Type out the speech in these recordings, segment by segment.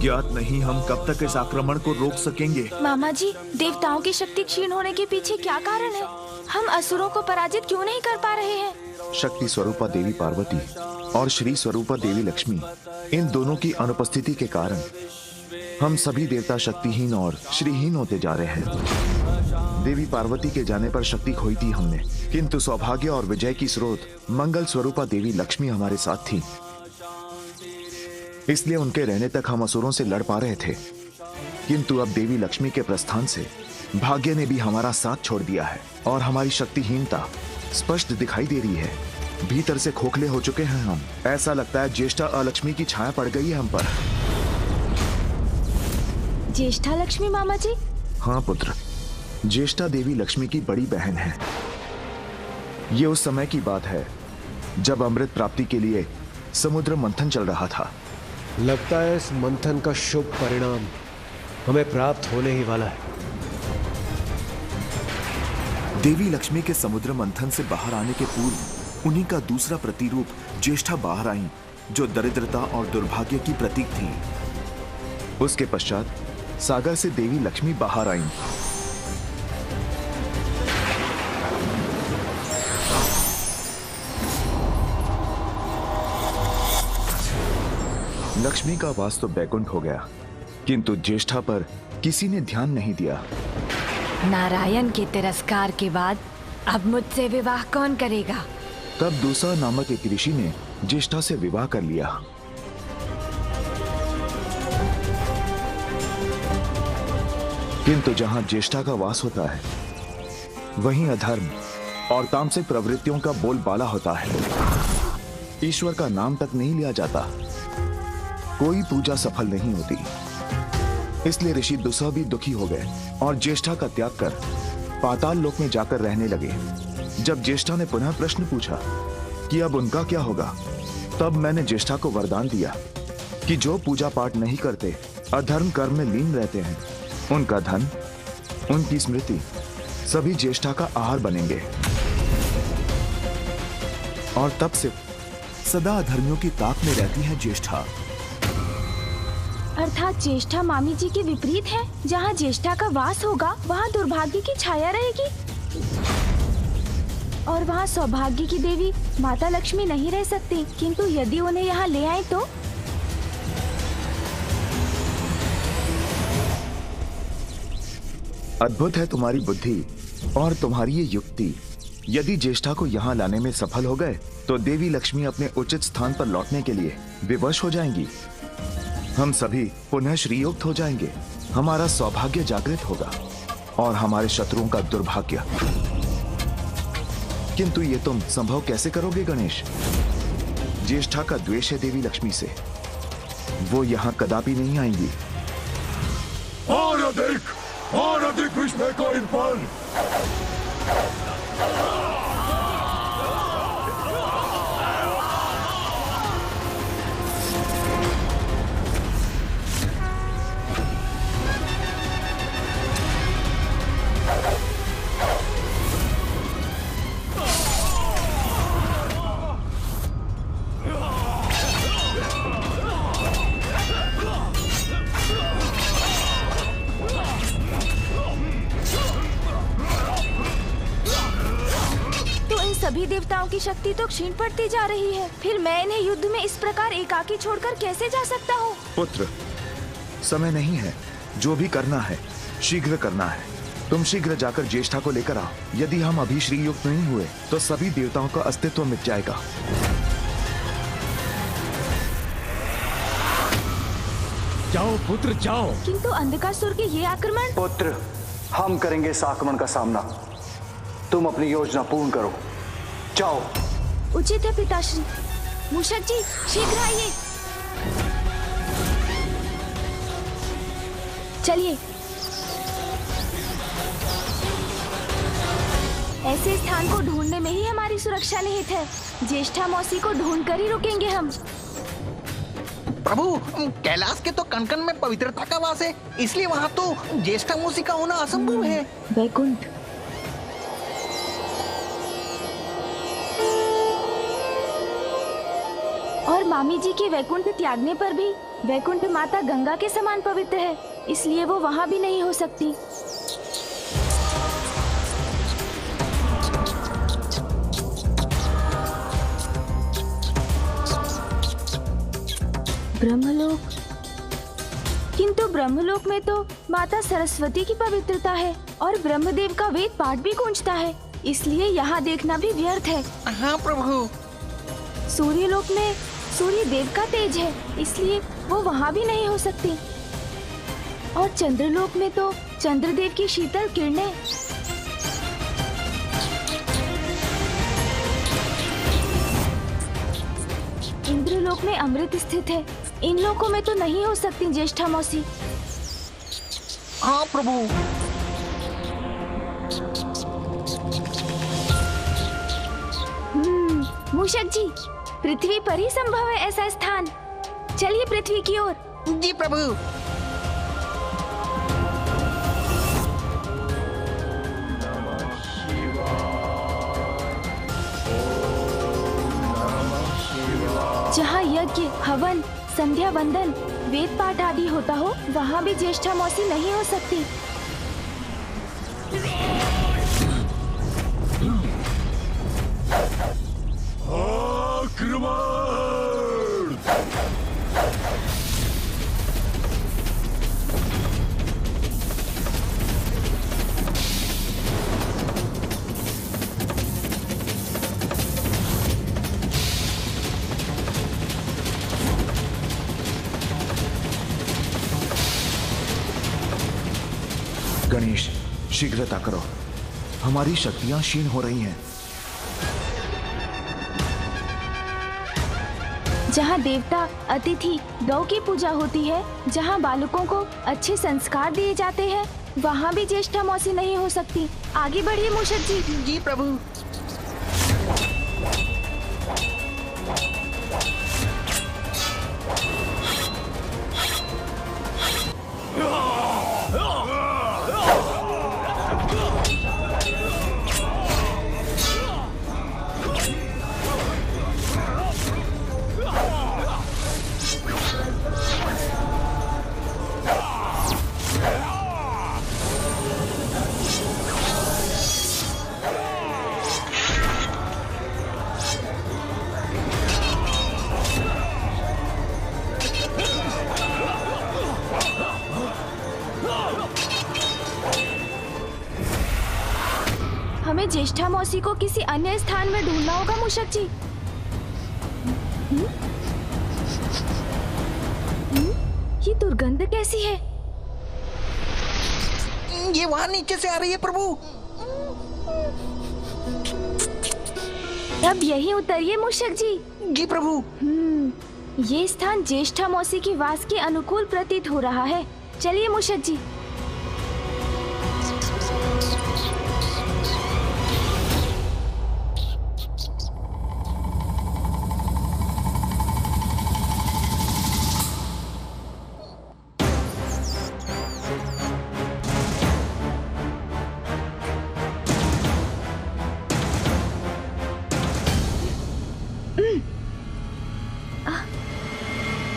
ज्ञात नहीं हम कब तक इस आक्रमण को रोक सकेंगे। मामा जी, देवताओं की शक्ति क्षीण होने के पीछे क्या कारण है? हम असुरों को पराजित क्यों नहीं कर पा रहे हैं? शक्ति स्वरूपा देवी पार्वती और श्री स्वरूपा देवी लक्ष्मी, इन दोनों की अनुपस्थिति के कारण हम सभी देवता शक्तिहीन और श्रीहीन होते जा रहे हैं। देवी पार्वती के जाने पर शक्ति खोई थी हमने, किंतु सौभाग्य और विजय की स्रोत मंगल स्वरूपा देवी लक्ष्मी हमारे साथ थी। इसलिए उनके रहने तक हम असुरों से लड़ पा रहे थे। किंतु अब देवी लक्ष्मी के प्रस्थान से भाग्य ने भी हमारा साथ छोड़ दिया है और हमारी शक्तिहीनता स्पष्ट दिखाई दे रही है। भीतर से खोखले हो चुके हैं हम। ऐसा लगता है ज्येष्ठा अलक्ष्मी की छाया पड़ गई है हम पर। ज्येष्ठा लक्ष्मी मामा जी? हाँ पुत्र, ज्येष्ठा देवी लक्ष्मी की बड़ी बहन है। ये उस समय की बात है जब अमृत प्राप्ति के लिए समुद्र मंथन चल रहा था। लगता है इस मंथन का शुभ परिणाम हमें प्राप्त होने ही वाला है। देवी लक्ष्मी के समुद्र मंथन से बाहर आने के पूर्व उन्हीं का दूसरा प्रतिरूप ज्येष्ठा बाहर आई, जो दरिद्रता और दुर्भाग्य की प्रतीक थी। उसके पश्चात सागर से देवी लक्ष्मी बाहर आईं। लक्ष्मी का वास तो बैकुंठ हो गया, किंतु ज्येष्ठा पर किसी ने ध्यान नहीं दिया। नारायण के तिरस्कार के बाद अब मुझसे विवाह कौन करेगा? तब दूसरा नामक एक ऋषि ने ज्येष्ठा से विवाह कर लिया। किंतु जहां ज्येष्ठा का वास होता है, वहीं अधर्म और तामसिक प्रवृत्तियों का बोलबाला होता है। ईश्वर का नाम तक नहीं लिया जाता, कोई पूजा सफल नहीं होती। इसलिए ऋषि दुस्सह भी दुखी हो गए और ज्येष्ठा का त्याग कर पाताल लोक में जाकर रहने लगे। जब ज्येष्ठा ने पुनः प्रश्न पूछा कि अब उनका क्या होगा, तब मैंने ज्येष्ठा को वरदान दिया कि जो पूजा पाठ नहीं करते, अधर्म कर्म में लीन रहते हैं, उनका धन, उनकी स्मृति सभी ज्येष्ठा का आहार बनेंगे। और तब से सदा अधर्मियों की ताक में रहती है ज्येष्ठा। अर्थात ज्येष्ठा मामी जी के विपरीत है। जहाँ ज्येष्ठा का वास होगा वहाँ दुर्भाग्य की छाया रहेगी, और वहाँ सौभाग्य की देवी माता लक्ष्मी नहीं रह सकती। किंतु यदि उन्हें यहाँ ले आए तो? अद्भुत है तुम्हारी बुद्धि और तुम्हारी ये युक्ति। यदि ज्येष्ठा को यहाँ लाने में सफल हो गए तो देवी लक्ष्मी अपने उचित स्थान पर लौटने के लिए विवश हो जाएंगी। हम सभी पुनः श्रीयुक्त हो जाएंगे, हमारा सौभाग्य जागृत होगा और हमारे शत्रुओं का दुर्भाग्य। किंतु ये तुम संभव कैसे करोगे गणेश? ज्येष्ठा का द्वेष है देवी लक्ष्मी से, वो यहाँ कदापि नहीं आएंगी। और अधिक विस्मय को इन पर। सभी देवताओं की शक्ति तो क्षीण पड़ती जा रही है। फिर मैं इन्हें युद्ध में इस प्रकार एकाकी छोड़कर कैसे जा सकता हूँ? पुत्र, समय नहीं है, जो भी करना है शीघ्र करना है। तुम शीघ्र जाकर ज्येष्ठा को लेकर आओ। यदि हम अभी श्रीयुक्त नहीं हुए तो सभी देवताओं का अस्तित्व मिट जाएगा। जाओ पुत्र जाओ। किंतु अंधकासुर के ये आक्रमण। पुत्र, हम करेंगे इस आक्रमण का सामना। तुम अपनी योजना पूर्ण करो, जाओ। उचित है पिताश्री। मूषक जी शीघ्र आइए। चलिए। ऐसे स्थान को ढूंढने में ही हमारी सुरक्षा निहित है। ज्येष्ठा मौसी को ढूंढ कर ही रुकेंगे हम। प्रभु, कैलाश के तो कण कण में पवित्रता का वास है, इसलिए वहाँ तो ज्येष्ठा मौसी का होना असंभव है। वैकुंठ। और मामी जी के वैकुंठ त्यागने पर भी वैकुंठ माता गंगा के समान पवित्र है, इसलिए वो वहाँ भी नहीं हो सकती। ब्रह्मलोक, किंतु ब्रह्मलोक में तो माता सरस्वती की पवित्रता है और ब्रह्मदेव का वेद पाठ भी गूंजता है, इसलिए यहाँ देखना भी व्यर्थ है। हाँ प्रभु। सूर्यलोक में सूर्य देव का तेज है, इसलिए वो वहाँ भी नहीं हो सकती। और चंद्रलोक में तो चंद्रदेव की शीतल किरणें। इंद्रलोक में अमृत स्थित है, इन लोकों में तो नहीं हो सकती ज्येष्ठा मौसी। हाँ प्रभु। मूषक जी, पृथ्वी पर ही संभव है ऐसा स्थान। चलिए पृथ्वी की ओर। जी प्रभु। जहाँ यज्ञ, हवन, संध्या वंदन, वेद पाठ आदि होता हो, वहाँ भी ज्येष्ठा मौसी नहीं हो सकती। आक्रमण! गणेश, शीघ्रता करो, हमारी शक्तियां क्षीण हो रही हैं। जहाँ देवता, अतिथि, गौ की पूजा होती है, जहाँ बालकों को अच्छे संस्कार दिए जाते हैं, वहाँ भी ज्येष्ठा मौसी नहीं हो सकती। आगे बढ़िए मूषक जी। जी प्रभु। हमें ज्येष्ठा मौसी को किसी अन्य स्थान में ढूंढना होगा मूषक जी। ये दुर्गंध कैसी है? ये वहाँ नीचे से आ रही है प्रभु। अब यहीं उतरिए मूषक जी। जी प्रभु। ये स्थान ज्येष्ठा मौसी की वास के अनुकूल प्रतीत हो रहा है। चलिए मूषक जी।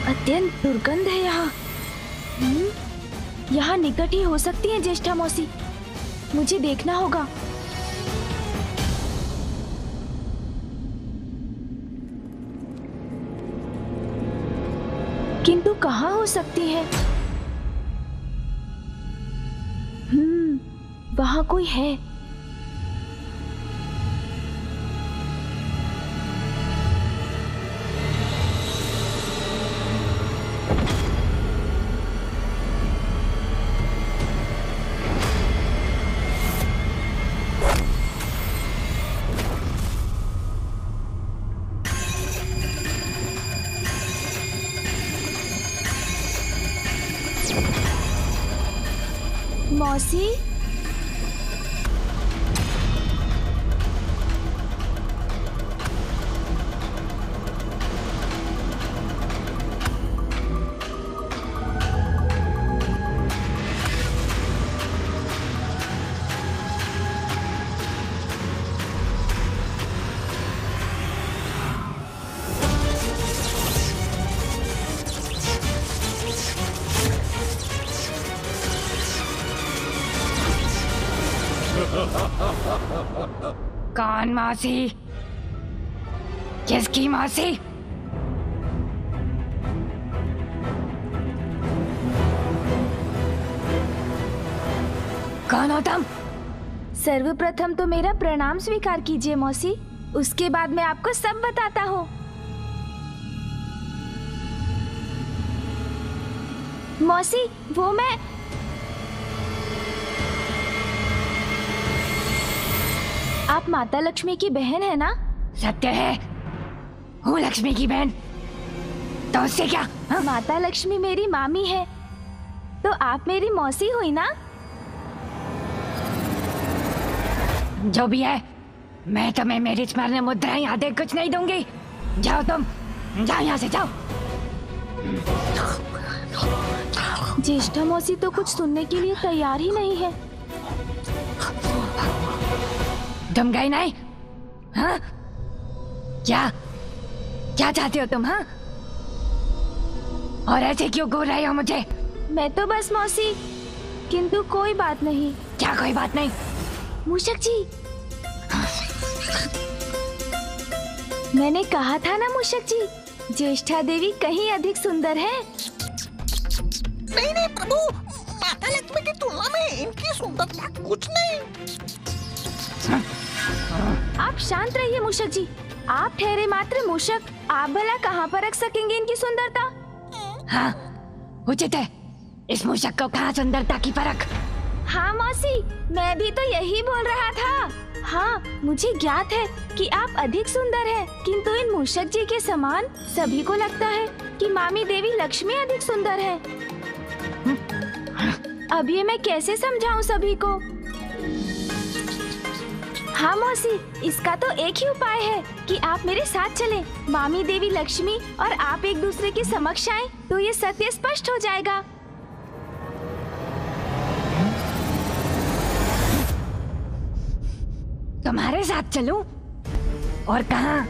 अत्यंत दुर्गंध है यहाँ। यहाँ निकट ही हो सकती है ज्येष्ठा मौसी। मुझे देखना होगा। किंतु कहाँ हो सकती है? वहाँ कोई है। मौसी, कौन मौसी? किसकी मौसी? कौन हो तुम? सर्वप्रथम तो मेरा प्रणाम स्वीकार कीजिए मौसी, उसके बाद मैं आपको सब बताता हूँ। मौसी, वो मैं आप माता लक्ष्मी की बहन है ना? सत्य है, हूँ लक्ष्मी की बहन। तो उससे क्या? हाँ? माता लक्ष्मी मेरी मामी है, तो आप मेरी मौसी हुई ना? जो भी है, मैं तुम्हें मेरी स्मरण मुद्राएं आदि कुछ नहीं दूंगी। जाओ तुम, जाओ यहाँ से, जाओ। ज्येष्ठा मौसी तो कुछ सुनने के लिए तैयार ही नहीं है। तुम गए नहीं? हाँ? क्या क्या चाहते हो तुम? हाँ? और ऐसे क्यों घूर रहे हो मुझे? मैं तो बस मौसी, किंतु कोई बात नहीं। क्या कोई बात नहीं? मूषक जी, मैंने कहा था ना मूषक जी, ज्येष्ठा देवी कहीं अधिक सुंदर है। नहीं नहीं प्रभु, माता लक्ष्मी की तुलना में इनकी सुंदरता कुछ नहीं। आप शांत रहिए मूषक जी, आप ठहरे मात्र मूषक, आप भला कहाँ परख सकेंगे इनकी सुंदरता? हाँ, उचित है। इस मूषक को कहाँ सुंदरता की परख? हाँ मौसी, मैं भी तो यही बोल रहा था। हाँ, मुझे ज्ञात है कि आप अधिक सुंदर हैं, किंतु इन मूषक जी के समान सभी को लगता है कि मामी देवी लक्ष्मी अधिक सुंदर है। अब ये मैं कैसे समझाऊं सभी को? हाँ मौसी, इसका तो एक ही उपाय है कि आप मेरे साथ चलें। मामी देवी लक्ष्मी और आप एक दूसरे के समक्ष आएं, तो ये सत्य स्पष्ट हो जाएगा। तुम्हारे साथ चलूं? और कहाँ?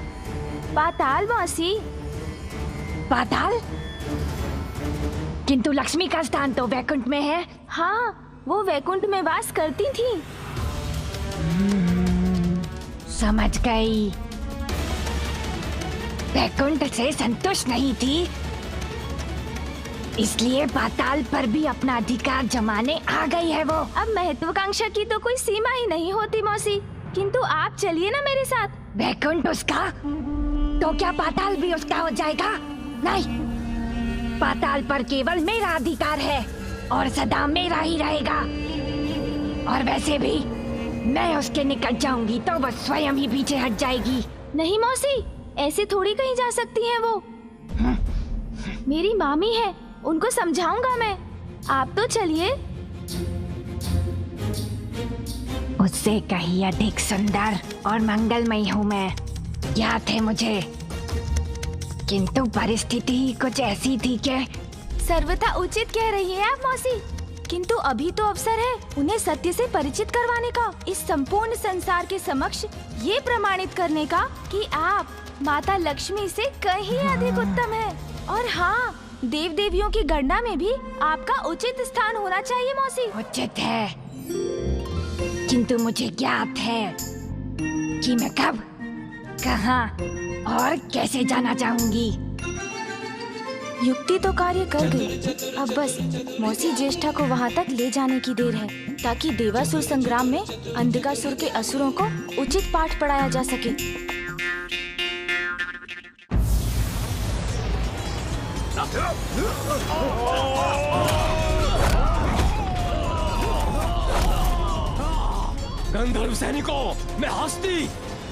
पाताल मौसी। पाताल? किंतु लक्ष्मी का स्थान तो वैकुंठ में है। हाँ, वो वैकुंठ में वास करती थी। समझ गई, वैकुंठ से संतुष्ट नहीं थी, इसलिए पाताल पर भी अपना अधिकार जमाने आ गई है वो। अब महत्वाकांक्षा की तो कोई सीमा ही नहीं होती मौसी, किंतु आप चलिए ना मेरे साथ। वैकुंठ उसका, तो क्या पाताल भी उसका हो जाएगा? नहीं, पाताल पर केवल मेरा अधिकार है और सदा मेरा ही रहेगा। और वैसे भी मैं उसके निकट जाऊंगी तो वह स्वयं ही पीछे हट जाएगी। नहीं मौसी, ऐसे थोड़ी कहीं जा सकती हैं वो। मेरी मामी है, उनको समझाऊंगा मैं। आप तो चलिए। उससे कहीं अधिक सुंदर और मंगलमयी हूँ मैं, याद है मुझे, किंतु परिस्थिति कुछ ऐसी थी कि। सर्वथा उचित कह रही है आप मौसी, किंतु अभी तो अवसर है उन्हें सत्य से परिचित करवाने का, इस संपूर्ण संसार के समक्ष ये प्रमाणित करने का कि आप माता लक्ष्मी से कहीं अधिक उत्तम है। और हाँ, देव देवियों की गणना में भी आपका उचित स्थान होना चाहिए मौसी। उचित है, किंतु मुझे ज्ञात है कि मैं कब, कहाँ और कैसे जाना चाहूंगी। युक्ति तो कार्य कर गई, अब बस मौसी ज्येष्ठा को वहाँ तक ले जाने की देर है, ताकि देवासुर संग्राम में अंधकासुर के असुरों को उचित पाठ पढ़ाया जा सके। गंधर्व सैनिकों, मैं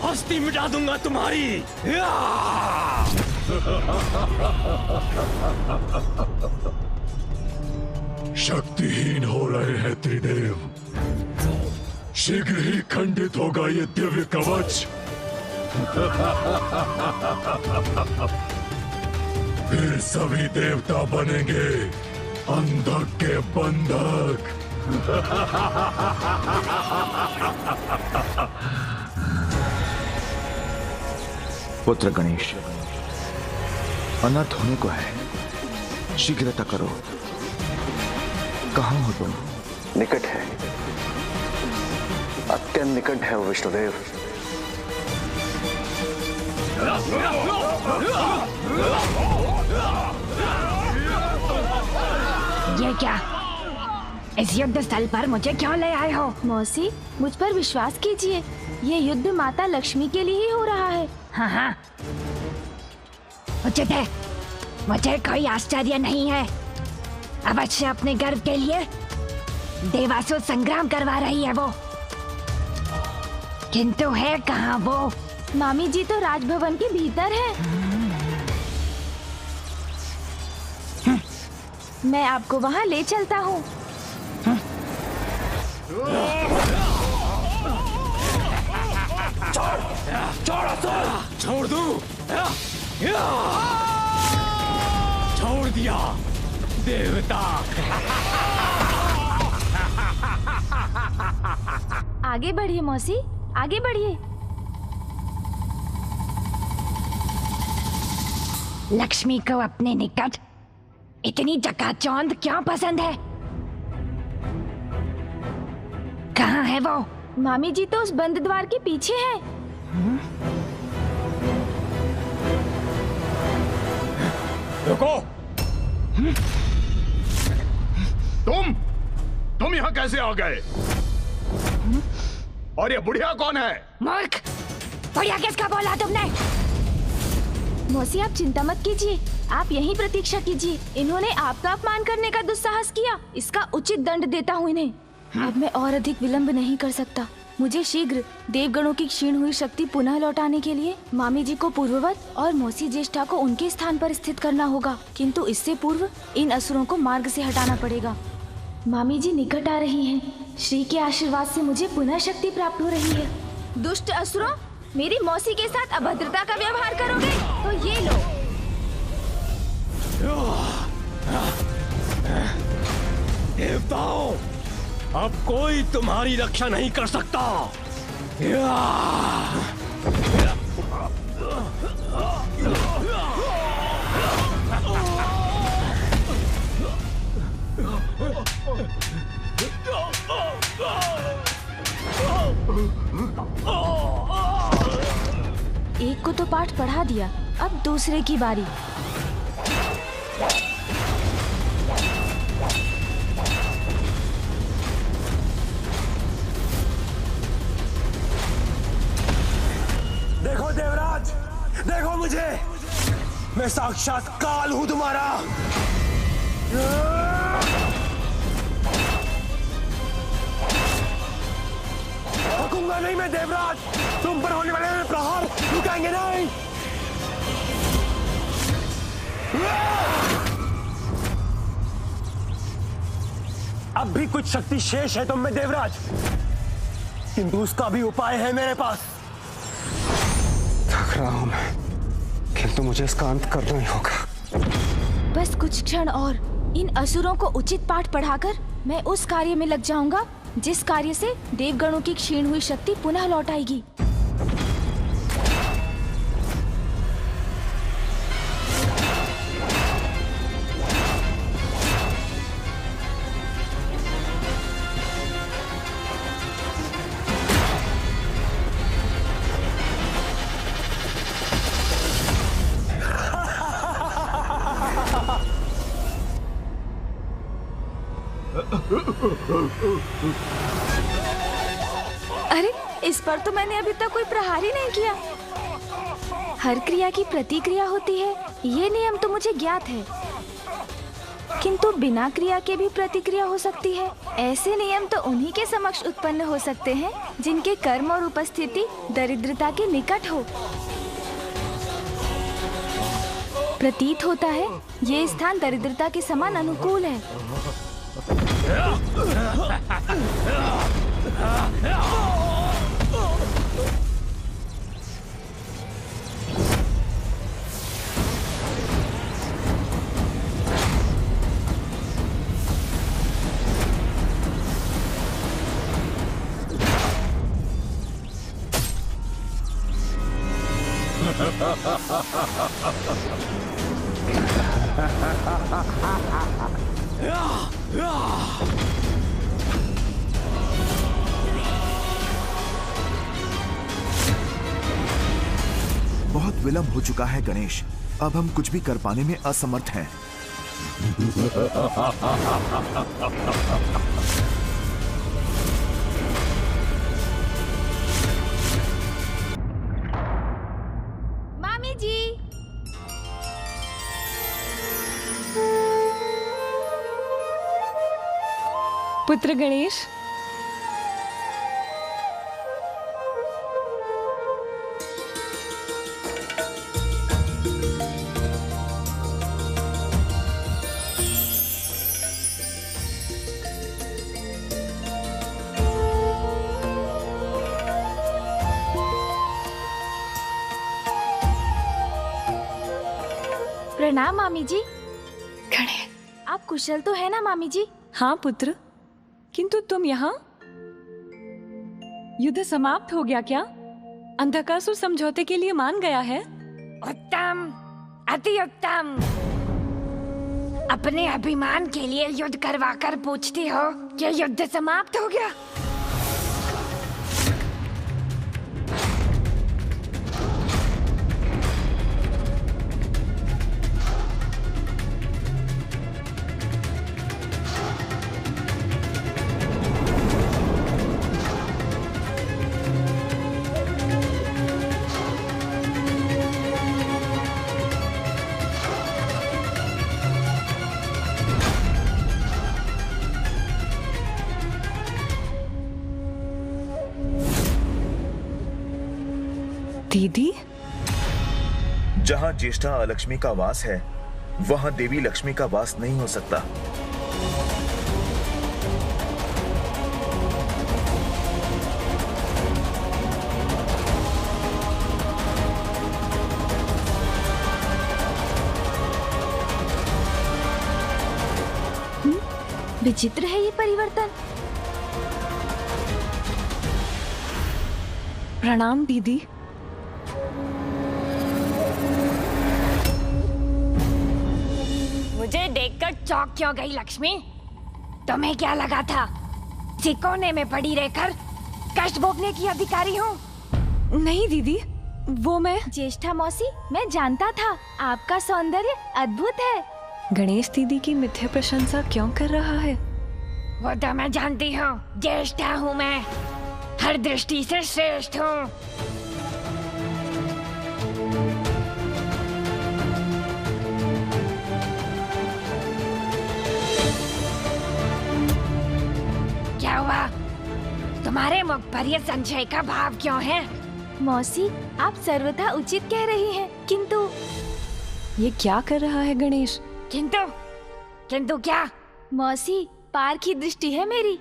हस्ती मिटा दूंगा तुम्हारी। शक्तिहीन हो रहे हैं त्रिदेव, शीघ्र ही खंडित होगा ये दिव्य कवच। फिर सभी देवता बनेंगे अंधक के बंधक। पुत्र गणेश, अनर्थ होने को है, शीघ्रता करो। कहाँ हो तुम? निकट है, अत्यंत निकट है वो विष्णुदेव। ये क्या? इस युद्ध स्थल पर मुझे क्यों ले आए हो? मौसी, मुझ पर विश्वास कीजिए, ये युद्ध माता लक्ष्मी के लिए ही हो रहा है। हाँ हाँ, उचित है। मुझे कोई आश्चर्य नहीं है। अवश्य अपने गर्व के लिए देवासुर संग्राम करवा रही है वो, किंतु है कहाँ वो? मामी जी तो राजभवन के भीतर है। मैं आपको वहाँ ले चलता हूँ। छोड़ दूं? छोड़ दिया देवता। आगे बढ़िए मौसी, आगे बढ़िए। लक्ष्मी को अपने निकट इतनी चकाचौंध क्यों पसंद है? कहाँ है वो? मामी जी तो उस बंद द्वार के पीछे है। रुको। तुम यहाँ कैसे आ गए? और ये बुढ़िया कौन है? मूर्ख! बुढ़िया किसका बोला तुमने? मौसी आप चिंता मत कीजिए, आप यहीं प्रतीक्षा कीजिए। इन्होंने आपका अपमान करने का दुस्साहस किया, इसका उचित दंड देता हूँ इन्हें। अब मैं और अधिक विलंब नहीं कर सकता। मुझे शीघ्र देवगणों की क्षीण हुई शक्ति पुनः लौटाने के लिए मामी जी को पूर्ववत और मौसी ज्येष्ठा को उनके स्थान पर स्थित करना होगा, किंतु इससे पूर्व इन असुरों को मार्ग से हटाना पड़ेगा। मामी जी निकट आ रही हैं। श्री के आशीर्वाद से मुझे पुनः शक्ति प्राप्त हो रही है। दुष्ट असुरों, मेरी मौसी के साथ अभद्रता का व्यवहार करोगे तो ये लो। देवताओं, अब कोई तुम्हारी रक्षा नहीं कर सकता। एक को तो पाठ पढ़ा दिया, अब दूसरे की बारी। देखो देवराज, देखो मुझे, मैं साक्षात काल हूं तुम्हारा। रुकूंगा नहीं मैं देवराज, तुम पर होने वाले प्रहार रुकेंगे नहीं। अब भी कुछ शक्ति शेष है तुम में देवराज, किंतु उसका भी उपाय है मेरे पास। थक रहा हूं मैं, किंतु मुझे इसका अंत करना ही होगा। बस कुछ क्षण और, इन असुरों को उचित पाठ पढ़ाकर मैं उस कार्य में लग जाऊंगा जिस कार्य से देवगणों की क्षीण हुई शक्ति पुनः लौट आएगी। अरे, इस पर तो मैंने अभी तक कोई प्रहार ही नहीं किया। हर क्रिया की प्रतिक्रिया होती है, ये नियम तो मुझे ज्ञात है, किंतु बिना क्रिया के भी प्रतिक्रिया हो सकती है। ऐसे नियम तो उन्हीं के समक्ष उत्पन्न हो सकते हैं जिनके कर्म और उपस्थिति दरिद्रता के निकट हो। प्रतीत होता है ये स्थान दरिद्रता के समान अनुकूल है। बहुत विलंब हो चुका है गणेश। अब हम कुछ भी कर पाने में असमर्थ हैं। मामी जी, पुत्र गणेश, प्रणाम मामी जी। गणेश। आप कुशल तो है ना मामी जी? हाँ पुत्र, किंतु तुम यहाँ? युद्ध समाप्त हो गया क्या? अंधकासुर समझौते के लिए मान गया है? उत्तम, अति उत्तम। अपने अभिमान के लिए युद्ध करवाकर पूछती हो कि युद्ध समाप्त हो गया? दीदी, जहाँ ज्येष्ठा अलक्ष्मी का वास है, वहाँ देवी लक्ष्मी का वास नहीं हो सकता। विचित्र है ये परिवर्तन। प्रणाम दीदी। मुझे देखकर चौंक क्यों गई लक्ष्मी? तुम्हें क्या लगा था सिकोने में पड़ी रहकर कष्ट भोगने की अधिकारी हूँ? नहीं दीदी, वो मैं। ज्येष्ठा मौसी, मैं जानता था आपका सौंदर्य अद्भुत है। गणेश दीदी की मिथ्या प्रशंसा क्यों कर रहा है? वो तो मैं जानती हूँ, ज्येष्ठा हूँ मैं, हर दृष्टि से श्रेष्ठ हूँ। क्या हुआ? तुम्हारे मुख पर ये संशय का भाव क्यों है? मौसी, आप सर्वथा उचित कह रही हैं, किंतु ये क्या कर रहा है गणेश? किंतु क्या? मौसी, पार की दृष्टि है मेरी।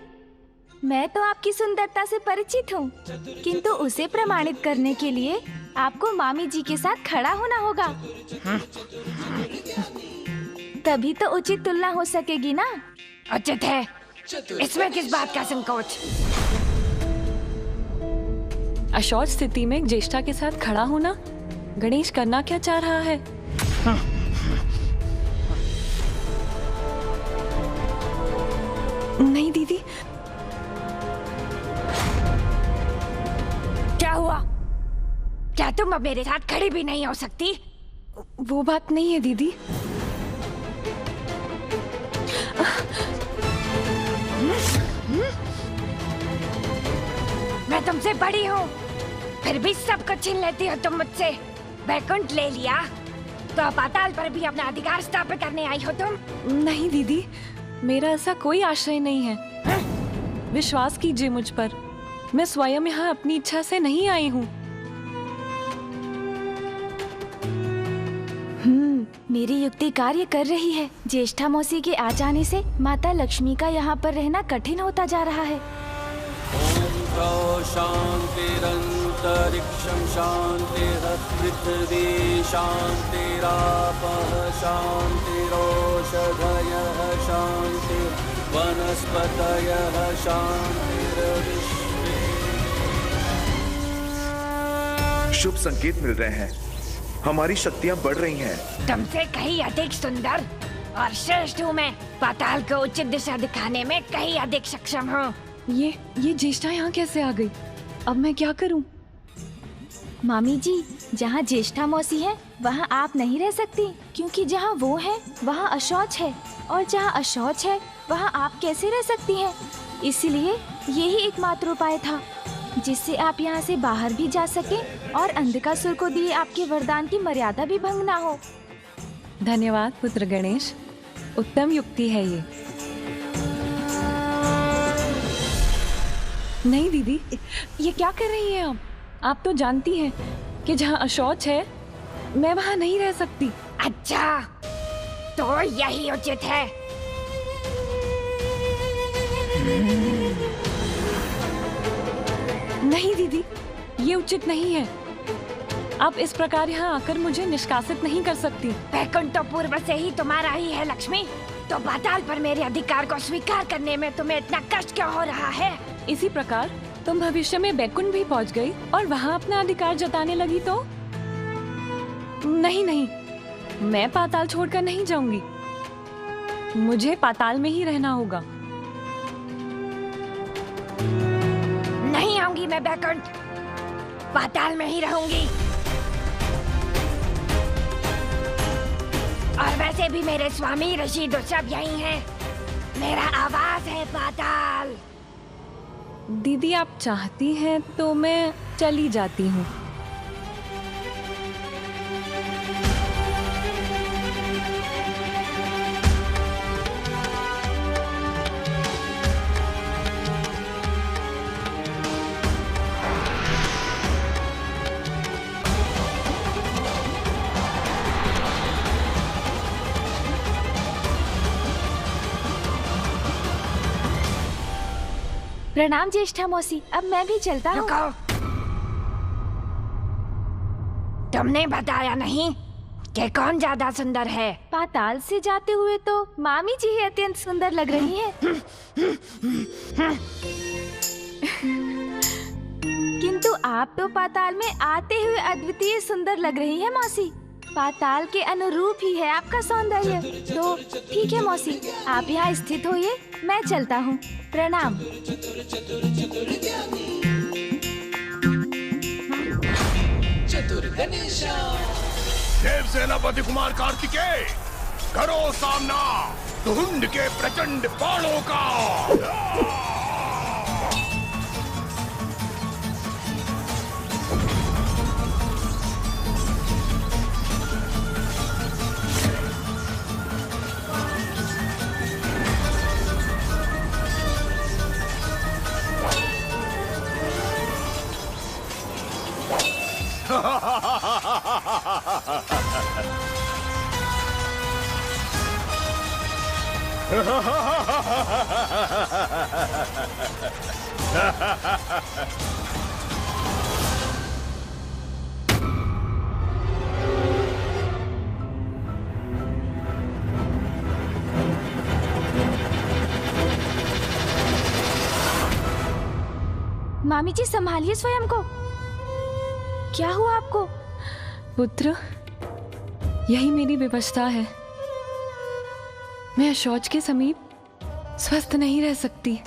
मैं तो आपकी सुंदरता से परिचित हूँ, किंतु उसे प्रमाणित करने के लिए आपको मामी जी के साथ खड़ा होना होगा। तभी तो उचित तुलना हो सकेगी ना। उचित है, इसमें किस बात का संकोच? अशौच स्थिति में ज्येष्ठा के साथ खड़ा होना गणेश करना क्या चाह रहा है? नहीं दीदी। क्या हुआ? क्या तुम अब मेरे साथ खड़ी भी नहीं हो सकती? वो बात नहीं है दीदी। मैं तुमसे बड़ी हूँ, फिर भी सब कुछ छीन लेती हो तुम मुझसे। वैकुंठ ले लिया तो पाताल पर भी अपना अधिकार स्थापित करने आई हो तुम? नहीं दीदी, मेरा ऐसा कोई आशय नहीं है। विश्वास कीजिए मुझ पर, मैं स्वयं यहाँ अपनी इच्छा से नहीं आई हूँ। मेरी युक्ति कार्य कर रही है। ज्येष्ठा मौसी के आ जाने से माता लक्ष्मी का यहाँ पर रहना कठिन होता जा रहा है। शांतिरंतरिक्षं शांतिरपृथ्वी शांतिरापः शांतिरोषधयः शांति वनस्पतयः शांतिर्विश्वे। शुभ संकेत मिल रहे हैं, हमारी शक्तियाँ बढ़ रही हैं। तुमसे कहीं अधिक सुंदर और श्रेष्ठ हूँ मैं। पाताल को उचित दिशा दिखाने में कहीं अधिक सक्षम हूँ। ये ज्येष्ठा यहाँ कैसे आ गई? अब मैं क्या करूँ? मामी जी, जहाँ ज्येष्ठा मौसी है वहाँ आप नहीं रह सकती, क्योंकि जहाँ वो है वहाँ अशौच है, और जहाँ अशौच है वहाँ आप कैसे रह सकती हैं? इसलिए यही एकमात्र उपाय था जिससे आप यहाँ से बाहर भी जा सकें और अंधकासुर को दिए आपके वरदान की मर्यादा भी भंग ना हो। धन्यवाद पुत्र गणेश, उत्तम युक्ति है ये। नहीं दीदी, ये क्या कर रही हैं आप तो जानती हैं कि जहाँ अशौच है मैं वहाँ नहीं रह सकती। अच्छा, तो यही उचित है। नहीं दीदी, ये उचित नहीं है। आप इस प्रकार यहाँ आकर मुझे निष्कासित नहीं कर सकती। वैकुंठ तो पूर्व से ही तुम्हारा ही है लक्ष्मी, तो पाताल पर मेरे अधिकार को स्वीकार करने में तुम्हें इतना कष्ट क्यों हो रहा है? इसी प्रकार तुम भविष्य में बैकुंठ भी पहुँच गई और वहाँ अपना अधिकार जताने लगी तो? नहीं नहीं, मैं पाताल छोड़कर नहीं जाऊंगी। मुझे पाताल में ही रहना होगा। नहीं आऊंगी मैं बैकुंठ, पाताल में ही रहूंगी। और वैसे भी मेरे स्वामी ऋषि तो सब यही हैं। मेरा आवास है पाताल। दीदी आप चाहती हैं तो मैं चली जाती हूँ। प्रणाम ज्येष्ठा मौसी, अब मैं भी चलता हूँ। रुको, तुमने बताया नहीं कि कौन ज्यादा सुंदर है? पाताल से जाते हुए तो मामी जी ही अत्यंत सुंदर लग रही हैं। किंतु आप तो पाताल में आते हुए अद्वितीय सुंदर लग रही हैं मौसी। पाताल के अनुरूप ही है आपका सौंदर्य। तो ठीक है मौसी, आप यहाँ स्थित होइए, मैं चलता हूँ। प्रणाम। देव सेनापति कुमार कार्तिकेय, करो सामना धुंध के प्रचंड बाणों का। मामी जी संभालिए स्वयं को। क्या हुआ आपको? पुत्र, यही मेरी विवशता है। मैं शौच के समीप स्वस्थ नहीं रह सकती।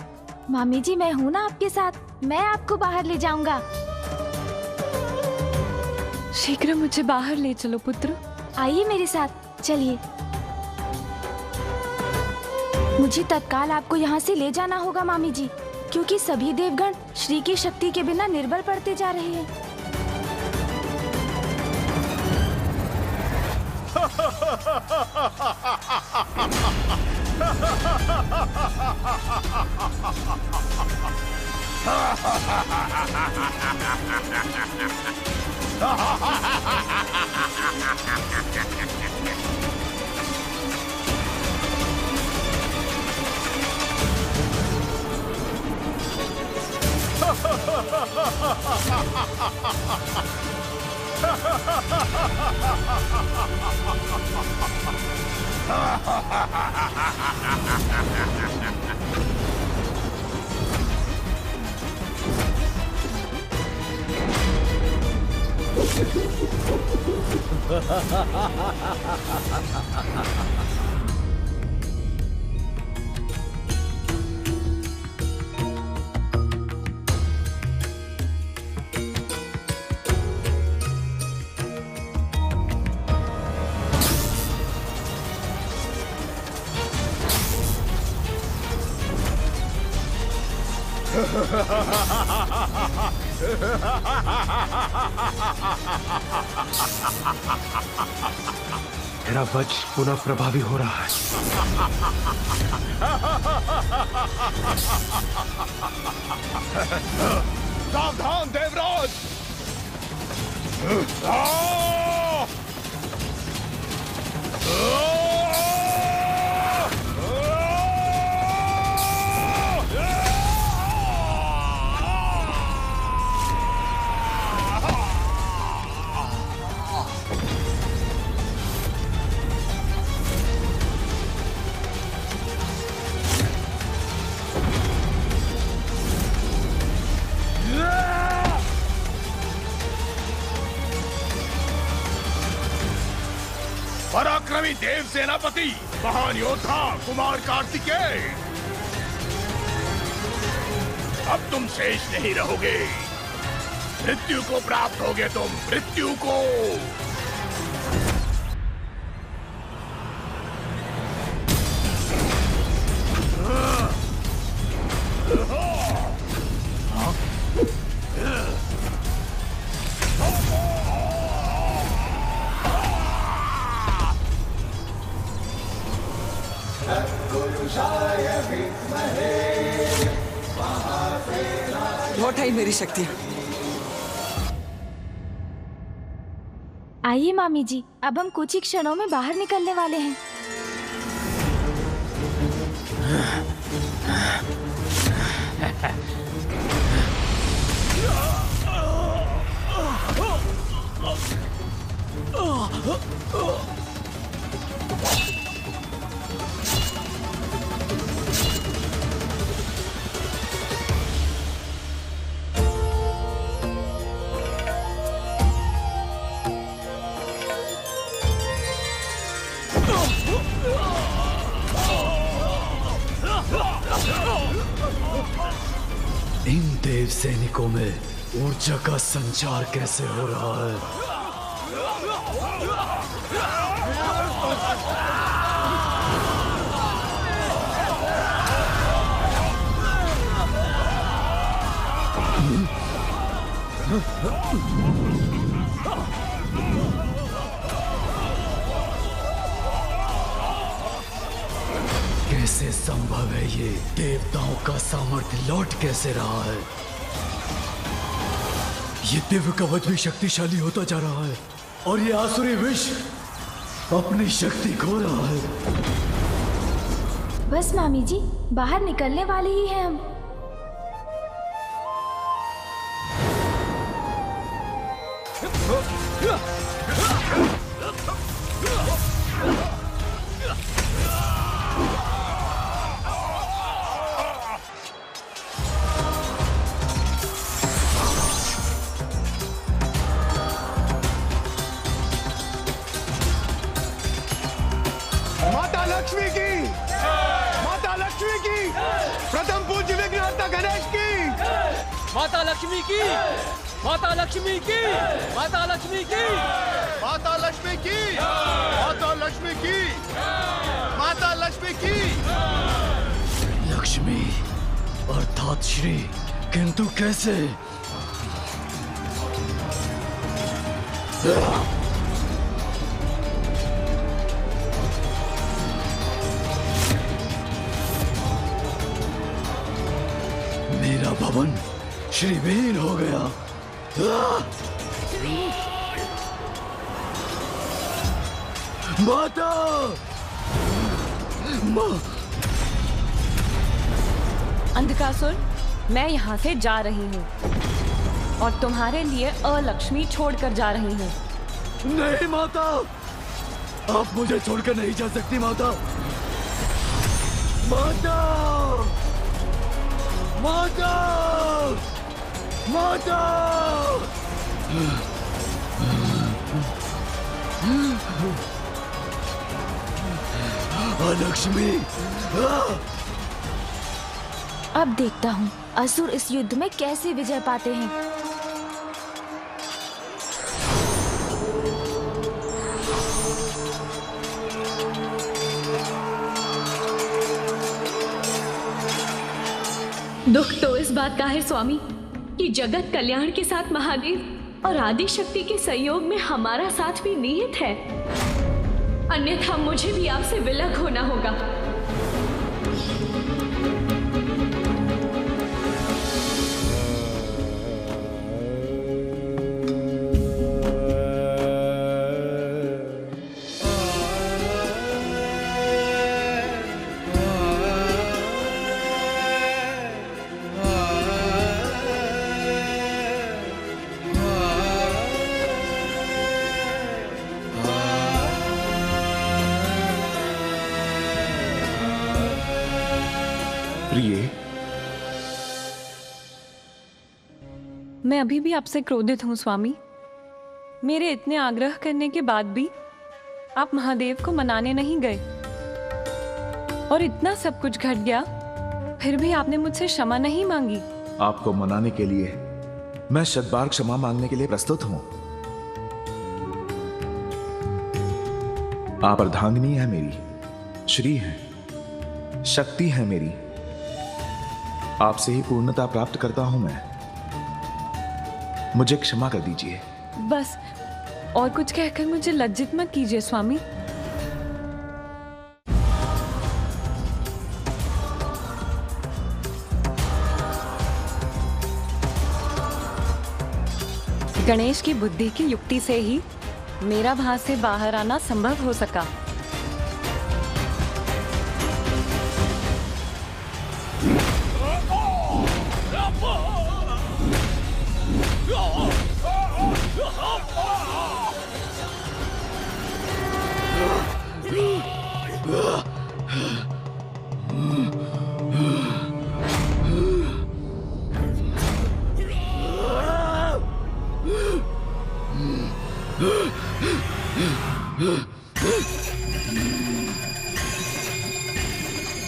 मामी जी, मैं हूँ ना आपके साथ, मैं आपको बाहर ले जाऊंगा। शीघ्र मुझे बाहर ले चलो पुत्र। आइए मेरे साथ, चलिए। मुझे तत्काल आपको यहाँ से ले जाना होगा मामी जी, क्योंकि सभी देवगण श्री की शक्ति के बिना निर्बल पड़ते जा रहे हैं। मेरा वज्र पुनः प्रभावी हो रहा है। सावधान देवराज! पराक्रमी देव सेनापति, महान योद्धा कुमार कार्तिकेय, अब तुम शेष नहीं रहोगे। मृत्यु को प्राप्त होगे तुम, मृत्यु को। लौट आई मेरी शक्ति। आइए मामी जी, अब हम कुछ ही क्षणों में बाहर निकलने वाले हैं। इन देव सैनिकों में ऊर्जा का संचार कैसे हो रहा है? कैसे संभव है ये? देवताओं का सामर्थ्य लौट कैसे रहा है? ये दिव्य कवच भी शक्तिशाली होता जा रहा है और ये आसुरी विश्व अपनी शक्ति खो रहा है। बस मामी जी, बाहर निकलने वाले ही हैं हम। माता लक्ष्मी की, माता लक्ष्मी की, प्रथम पूज्य विघ्नहर्ता गणेश की, माता लक्ष्मी की, माता लक्ष्मी की, माता लक्ष्मी की, माता लक्ष्मी की, माता लक्ष्मी की, माता लक्ष्मी की। लक्ष्मी अर्थात श्री, किंतु कैसे? मेरा भवन श्रीविहीन हो गया। माता! अंधकासुर, मैं यहाँ से जा रही हूँ और तुम्हारे लिए अलक्ष्मी छोड़कर जा रही हूँ। नहीं माता, आप मुझे छोड़कर नहीं जा सकती माता। माता! माता! माता! लक्ष्मी! अब देखता हूँ असुर इस युद्ध में कैसे विजय पाते हैं। दुख तो इस बात का है स्वामी कि जगत कल्याण के साथ महादेव और आदि शक्ति के सहयोग में हमारा साथ भी निहित है, अन्यथा मुझे भी आपसे विलग होना होगा। मैं अभी भी आपसे क्रोधित हूँ स्वामी। मेरे इतने आग्रह करने के बाद भी आप महादेव को मनाने नहीं गए और इतना सब कुछ घट गया, फिर भी आपने मुझसे क्षमा नहीं मांगी। आपको मनाने के लिए मैं शतबार क्षमा मांगने के लिए प्रस्तुत हूं। आप अर्धांगिनी है मेरी, श्री है, शक्ति है मेरी। आपसे ही पूर्णता प्राप्त करता हूं मैं। मुझे क्षमा कर दीजिए। बस और कुछ कहकर मुझे लज्जित मत कीजिए स्वामी। गणेश की बुद्धि की युक्ति से ही मेरा वहां से बाहर आना संभव हो सका।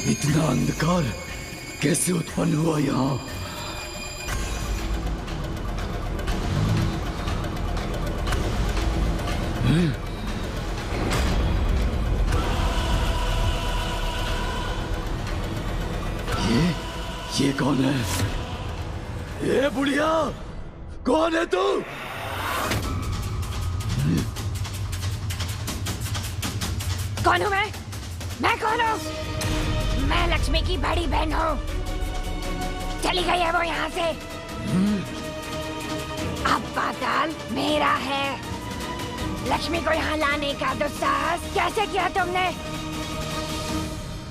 इतना अंधकार कैसे उत्पन्न हुआ यहाँ? ये कौन है? ये बुढ़िया कौन है तू? कौन हूँ मैं कौन हूँ? मैं लक्ष्मी की बड़ी बहन हूँ। चली गई है वो यहाँ से। अब पाताल मेरा है। लक्ष्मी को यहाँ लाने का दुस्साहस कैसे किया तुमने?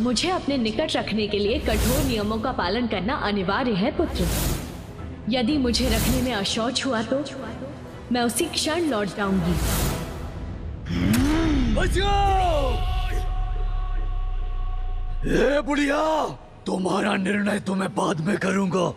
मुझे अपने निकट रखने के लिए कठोर नियमों का पालन करना अनिवार्य है पुत्र। यदि मुझे रखने में अशौच हुआ तो मैं उसी क्षण लौट जाऊंगी। ए बुढ़िया, तुम्हारा निर्णय तो मैं बाद में करूंगा।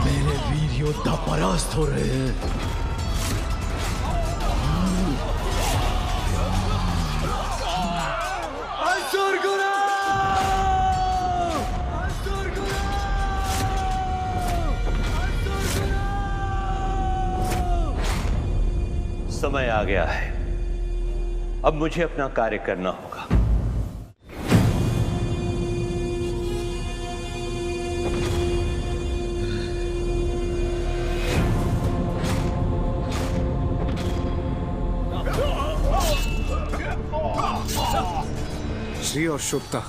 मेरे वीर योद्धा परास्त हो रहे हैं। समय आ गया है, अब मुझे अपना कार्य करना होगा। श्री और शुभता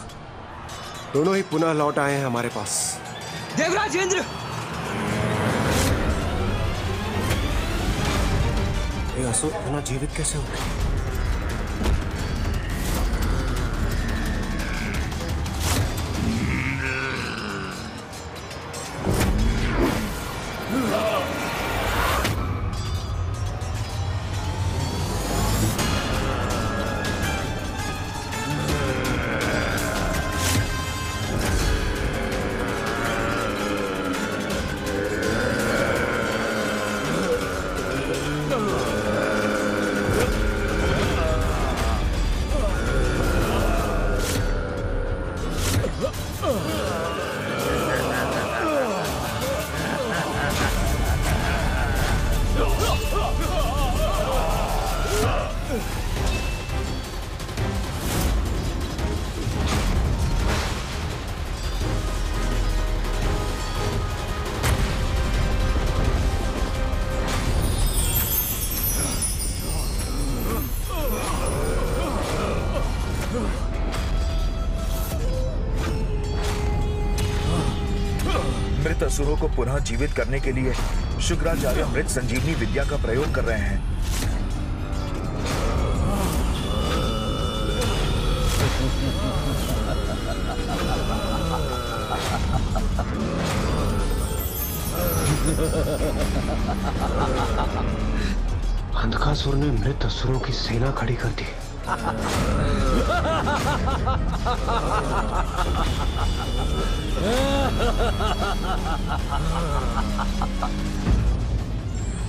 दोनों ही पुनः लौट आए हैं हमारे पास। देवराज इंद्र, ये असुर पुनः जीवित कैसे हो गए? मृत असुरों को पुनः जीवित करने के लिए शुक्राचार्य मृत संजीवनी विद्या का प्रयोग कर रहे हैं। अंधकासुर ने मृत असुरों की सेना खड़ी कर दी।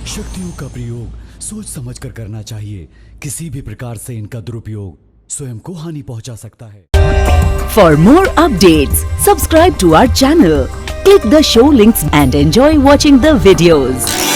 शक्तियों का प्रयोग सोच समझकर करना चाहिए। किसी भी प्रकार से इनका दुरुपयोग स्वयं को हानि पहुंचा सकता है। For more updates, subscribe to our channel, click the show links and enjoy watching the videos.